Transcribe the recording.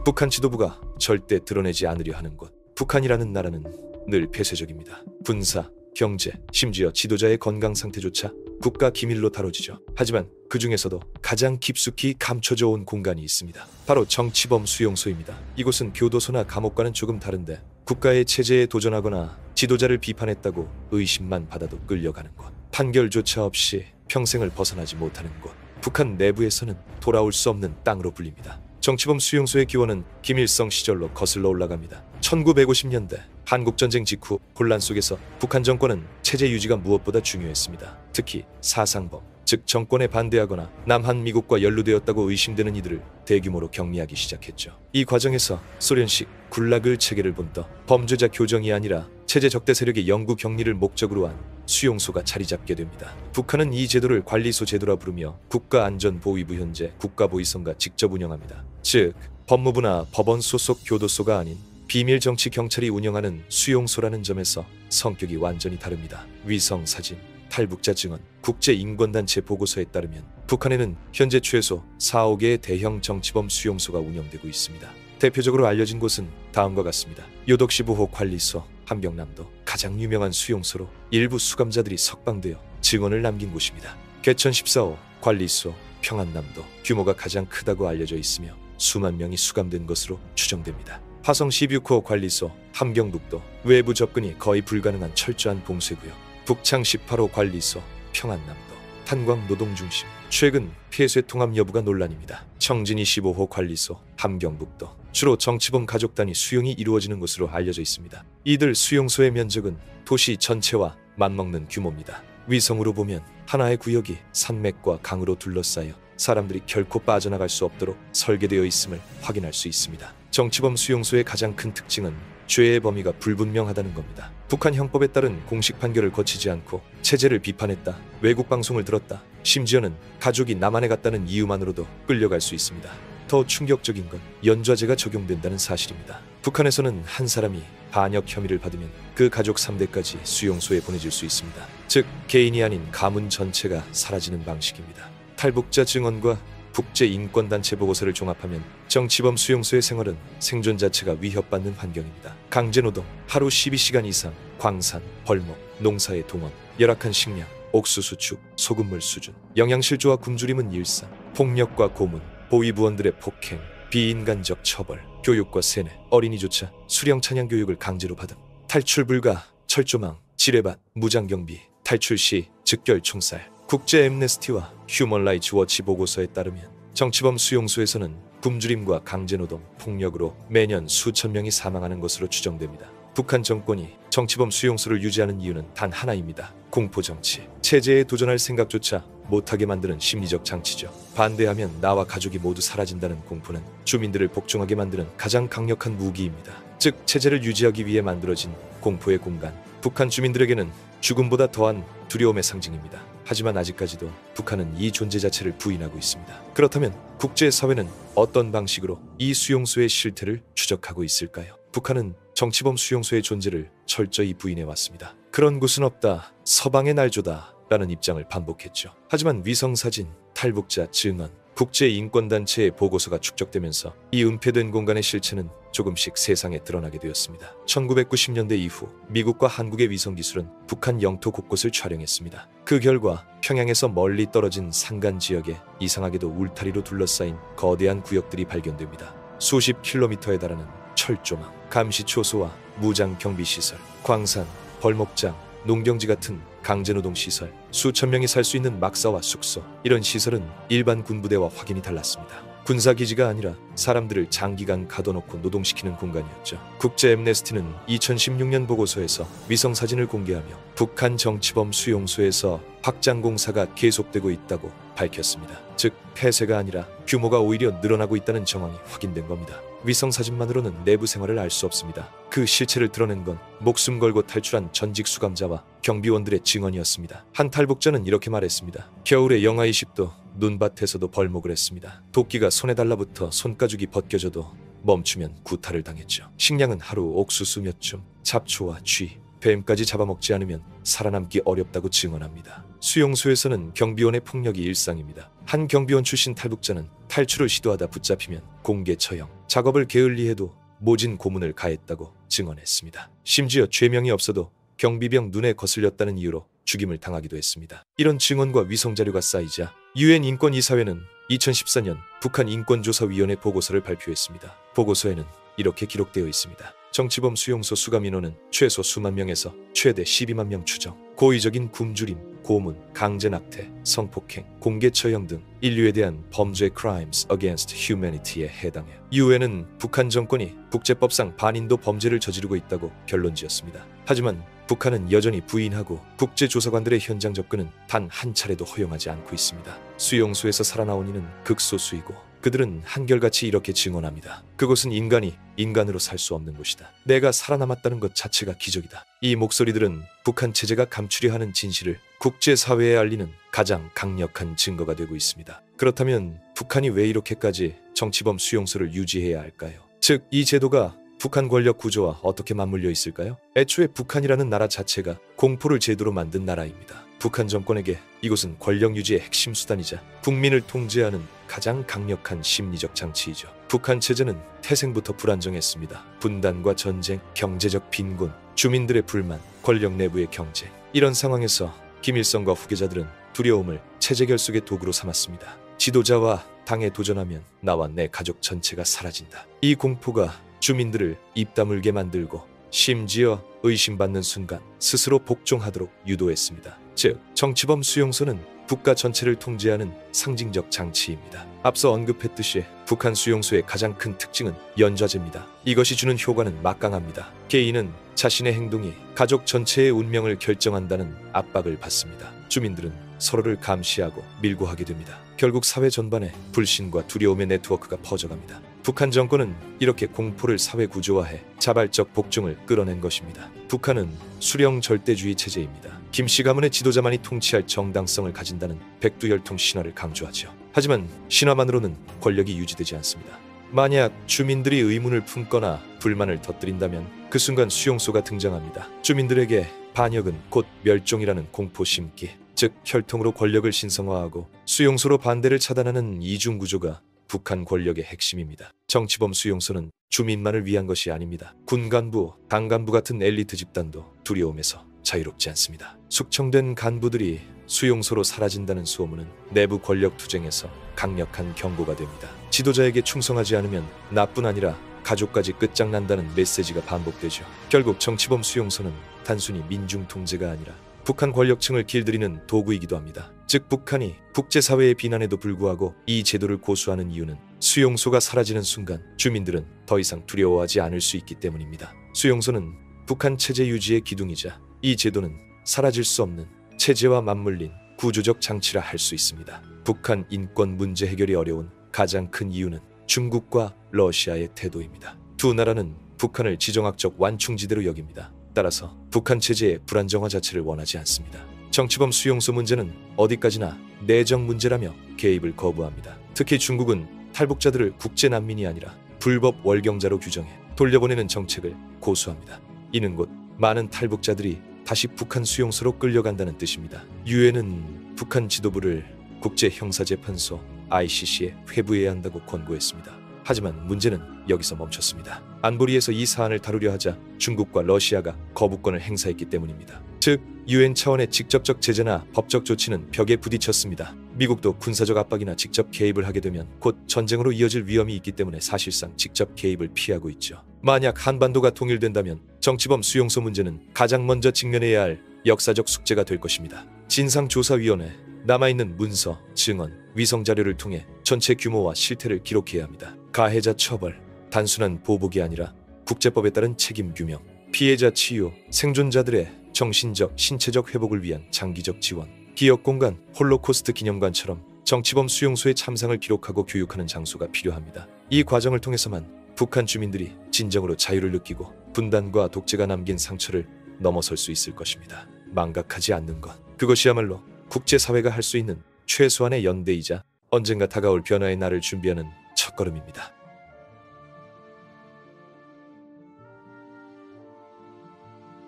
북한 지도부가 절대 드러내지 않으려 하는 곳. 북한이라는 나라는 늘 폐쇄적입니다. 군사, 경제, 심지어 지도자의 건강 상태조차 국가 기밀로 다뤄지죠. 하지만 그 중에서도 가장 깊숙이 감춰져 온 공간이 있습니다. 바로 정치범 수용소입니다. 이곳은 교도소나 감옥과는 조금 다른데 국가의 체제에 도전하거나 지도자를 비판했다고 의심만 받아도 끌려가는 곳. 판결조차 없이 평생을 벗어나지 못하는 곳. 북한 내부에서는 돌아올 수 없는 땅으로 불립니다. 정치범 수용소의 기원은 김일성 시절로 거슬러 올라갑니다. 1950년대 한국전쟁 직후 혼란 속에서 북한 정권은 체제 유지가 무엇보다 중요했습니다. 특히 사상범, 즉 정권에 반대하거나 남한 미국과 연루되었다고 의심되는 이들을 대규모로 격리하기 시작했죠. 이 과정에서 소련식 굴락을 체계를 본떠 범죄자 교정이 아니라 체제 적대 세력의 영구 격리를 목적으로 한 수용소가 자리 잡게 됩니다. 북한은 이 제도를 관리소 제도라 부르며 국가안전보위부 현재 국가보위성과 직접 운영합니다. 즉 법무부나 법원 소속 교도소가 아닌 비밀정치 경찰이 운영하는 수용소라는 점에서 성격이 완전히 다릅니다. 위성 사진, 탈북자 증언, 국제인권단체 보고서에 따르면 북한에는 현재 최소 4~5개의 대형 정치범 수용소가 운영되고 있습니다. 대표적으로 알려진 곳은 다음과 같습니다. 요덕시 보호 관리소, 함경남도 가장 유명한 수용소로 일부 수감자들이 석방되어 증언을 남긴 곳입니다. 개천 14호 관리소, 평안남도 규모가 가장 크다고 알려져 있으며 수만 명이 수감된 것으로 추정됩니다. 화성 16호 관리소, 함경북도 외부 접근이 거의 불가능한 철저한 봉쇄구역. 북창 18호 관리소, 평안남도 탄광 노동중심. 최근 폐쇄 통합 여부가 논란입니다. 청진 25호 관리소, 함경북도 주로 정치범 가족 단위 수용이 이루어지는 것으로 알려져 있습니다. 이들 수용소의 면적은 도시 전체와 맞먹는 규모입니다. 위성으로 보면 하나의 구역이 산맥과 강으로 둘러싸여 사람들이 결코 빠져나갈 수 없도록 설계되어 있음을 확인할 수 있습니다. 정치범 수용소의 가장 큰 특징은 죄의 범위가 불분명하다는 겁니다. 북한 형법에 따른 공식 판결을 거치지 않고 체제를 비판했다, 외국 방송을 들었다, 심지어는 가족이 남한에 갔다는 이유만으로도 끌려갈 수 있습니다. 더 충격적인 건 연좌제가 적용된다는 사실입니다. 북한에서는 한 사람이 반역 혐의를 받으면 그 가족 3대까지 수용소에 보내질 수 있습니다. 즉 개인이 아닌 가문 전체가 사라지는 방식입니다. 탈북자 증언과 국제인권단체 보고서를 종합하면 정치범 수용소의 생활은 생존 자체가 위협받는 환경입니다. 강제노동, 하루 12시간 이상, 광산, 벌목, 농사의 동원, 열악한 식량, 옥수수 축, 소금물 수준, 영양실조와 굶주림은 일상, 폭력과 고문, 보위부원들의 폭행, 비인간적 처벌, 교육과 세뇌, 어린이조차 수령 찬양 교육을 강제로 받음, 탈출 불가, 철조망, 지뢰밭, 무장경비, 탈출 시 즉결 총살. 국제 엠네스티와 휴먼 라이츠 워치 보고서에 따르면 정치범 수용소에서는 굶주림과 강제노동, 폭력으로 매년 수천 명이 사망하는 것으로 추정됩니다. 북한 정권이 정치범 수용소를 유지하는 이유는 단 하나입니다. 공포정치. 체제에 도전할 생각조차 못하게 만드는 심리적 장치죠. 반대하면 나와 가족이 모두 사라진다는 공포는 주민들을 복종하게 만드는 가장 강력한 무기입니다. 즉 체제를 유지하기 위해 만들어진 공포의 공간. 북한 주민들에게는 죽음보다 더한 두려움의 상징입니다. 하지만 아직까지도 북한은 이 존재 자체를 부인하고 있습니다. 그렇다면 국제사회는 어떤 방식으로 이 수용소의 실태를 추적하고 있을까요? 북한은 정치범 수용소의 존재를 철저히 부인해왔습니다. 그런 곳은 없다, 서방의 날조다 라는 입장을 반복했죠. 하지만 위성사진, 탈북자 증언, 국제인권단체의 보고서가 축적되면서 이 은폐된 공간의 실체는 조금씩 세상에 드러나게 되었습니다. 1990년대 이후 미국과 한국의 위성기술은 북한 영토 곳곳을 촬영했습니다. 그 결과 평양에서 멀리 떨어진 산간 지역에 이상하게도 울타리로 둘러싸인 거대한 구역들이 발견됩니다. 수십 킬로미터에 달하는 철조망, 감시초소와 무장경비시설, 광산, 벌목장, 농경지 같은 강제노동 시설, 수천 명이 살 수 있는 막사와 숙소, 이런 시설은 일반 군부대와 확연히 달랐습니다. 군사기지가 아니라 사람들을 장기간 가둬놓고 노동시키는 공간이었죠. 국제 엠네스티는 2016년 보고서에서 위성사진을 공개하며 북한 정치범 수용소에서 확장 공사가 계속되고 있다고 밝혔습니다. 즉 폐쇄가 아니라 규모가 오히려 늘어나고 있다는 정황이 확인된 겁니다. 위성사진만으로는 내부 생활을 알 수 없습니다. 그 실체를 드러낸 건 목숨 걸고 탈출한 전직 수감자와 경비원들의 증언이었습니다. 한 탈북자는 이렇게 말했습니다. 겨울에 영하 20도, 눈밭에서도 벌목을 했습니다. 도끼가 손에 달라붙어 손가죽이 벗겨져도 멈추면 구타를 당했죠. 식량은 하루 옥수수 몇 줌, 잡초와 쥐, 뱀까지 잡아먹지 않으면 살아남기 어렵다고 증언합니다. 수용소에서는 경비원의 폭력이 일상입니다. 한 경비원 출신 탈북자는 탈출을 시도하다 붙잡히면 공개 처형, 작업을 게을리해도 모진 고문을 가했다고 증언했습니다. 심지어 죄명이 없어도 경비병 눈에 거슬렸다는 이유로 죽임을 당하기도 했습니다. 이런 증언과 위성자료가 쌓이자 유엔 인권이사회는 2014년 북한 인권조사위원회 보고서를 발표했습니다. 보고서에는 이렇게 기록되어 있습니다. 정치범 수용소 수감 인원은 최소 수만 명에서 최대 12만 명 추정. 고의적인 굶주림, 고문, 강제낙태, 성폭행, 공개 처형 등 인류에 대한 범죄 crimes against humanity에 해당해 유엔은 북한 정권이 국제법상 반인도 범죄를 저지르고 있다고 결론지었습니다. 하지만 북한은 여전히 부인하고 국제조사관들의 현장 접근은 단 한 차례도 허용하지 않고 있습니다. 수용소에서 살아나온 이는 극소수이고 그들은 한결같이 이렇게 증언합니다. 그곳은 인간이 인간으로 살 수 없는 곳이다. 내가 살아남았다는 것 자체가 기적이다. 이 목소리들은 북한 체제가 감추려 하는 진실을 국제사회에 알리는 가장 강력한 증거가 되고 있습니다. 그렇다면 북한이 왜 이렇게까지 정치범 수용소를 유지해야 할까요? 즉, 이 제도가 북한 권력 구조와 어떻게 맞물려 있을까요? 애초에 북한이라는 나라 자체가 공포를 제도로 만든 나라입니다. 북한 정권에게 이곳은 권력 유지의 핵심 수단이자 국민을 통제하는 가장 강력한 심리적 장치이죠. 북한 체제는 태생부터 불안정했습니다. 분단과 전쟁, 경제적 빈곤, 주민들의 불만, 권력 내부의 경쟁. 이런 상황에서 김일성과 후계자들은 두려움을 체제 결속의 도구로 삼았습니다. 지도자와 당에 도전하면 나와 내 가족 전체가 사라진다. 이 공포가 주민들을 입 다물게 만들고 심지어 의심받는 순간 스스로 복종하도록 유도했습니다. 즉, 정치범 수용소는 국가 전체를 통제하는 상징적 장치입니다. 앞서 언급했듯이 북한 수용소의 가장 큰 특징은 연좌제입니다. 이것이 주는 효과는 막강합니다. 개인은 자신의 행동이 가족 전체의 운명을 결정한다는 압박을 받습니다. 주민들은 서로를 감시하고 밀고하게 됩니다. 결국 사회 전반에 불신과 두려움의 네트워크가 퍼져갑니다. 북한 정권은 이렇게 공포를 사회 구조화해 자발적 복종을 끌어낸 것입니다. 북한은 수령 절대주의 체제입니다. 김씨 가문의 지도자만이 통치할 정당성을 가진다는 백두혈통 신화를 강조하죠. 하지만 신화만으로는 권력이 유지되지 않습니다. 만약 주민들이 의문을 품거나 불만을 터뜨린다면 그 순간 수용소가 등장합니다. 주민들에게 반역은 곧 멸종이라는 공포 심기, 즉 혈통으로 권력을 신성화하고 수용소로 반대를 차단하는 이중구조가 북한 권력의 핵심입니다. 정치범 수용소는 주민만을 위한 것이 아닙니다. 군 간부, 당 간부 같은 엘리트 집단도 두려움에서 자유롭지 않습니다. 숙청된 간부들이 수용소로 사라진다는 소문은 내부 권력 투쟁에서 강력한 경고가 됩니다. 지도자에게 충성하지 않으면 나뿐 아니라 가족까지 끝장난다는 메시지가 반복되죠. 결국 정치범 수용소는 단순히 민중 통제가 아니라 북한 권력층을 길들이는 도구이기도 합니다. 즉, 북한이 국제사회의 비난에도 불구하고 이 제도를 고수하는 이유는 수용소가 사라지는 순간 주민들은 더 이상 두려워하지 않을 수 있기 때문입니다. 수용소는 북한 체제 유지의 기둥이자 이 제도는 사라질 수 없는 체제와 맞물린 구조적 장치라 할 수 있습니다. 북한 인권 문제 해결이 어려운 가장 큰 이유는 중국과 러시아의 태도입니다. 두 나라는 북한을 지정학적 완충지대로 여깁니다. 따라서 북한 체제의 불안정화 자체를 원하지 않습니다. 정치범 수용소 문제는 어디까지나 내정 문제라며 개입을 거부합니다. 특히 중국은 탈북자들을 국제난민이 아니라 불법 월경자로 규정해 돌려보내는 정책을 고수합니다. 이는 곧 많은 탈북자들이 다시 북한 수용소로 끌려간다는 뜻입니다. 유엔은 북한 지도부를 국제형사재판소 ICC에 회부해야 한다고 권고했습니다. 하지만 문제는 여기서 멈췄습니다. 안보리에서 이 사안을 다루려 하자 중국과 러시아가 거부권을 행사했기 때문입니다. 즉, 유엔 차원의 직접적 제재나 법적 조치는 벽에 부딪혔습니다. 미국도 군사적 압박이나 직접 개입을 하게 되면 곧 전쟁으로 이어질 위험이 있기 때문에 사실상 직접 개입을 피하고 있죠. 만약 한반도가 통일된다면 정치범 수용소 문제는 가장 먼저 직면해야 할 역사적 숙제가 될 것입니다. 진상조사위원회, 남아있는 문서, 증언, 위성자료를 통해 전체 규모와 실태를 기록해야 합니다. 가해자 처벌, 단순한 보복이 아니라 국제법에 따른 책임 규명, 피해자 치유, 생존자들의 정신적, 신체적 회복을 위한 장기적 지원, 기억공간, 홀로코스트 기념관처럼 정치범 수용소의 참상을 기록하고 교육하는 장소가 필요합니다. 이 과정을 통해서만 북한 주민들이 진정으로 자유를 느끼고 분단과 독재가 남긴 상처를 넘어설 수 있을 것입니다. 망각하지 않는 것, 그것이야말로 국제사회가 할 수 있는 최소한의 연대이자 언젠가 다가올 변화의 날을 준비하는 첫걸음입니다.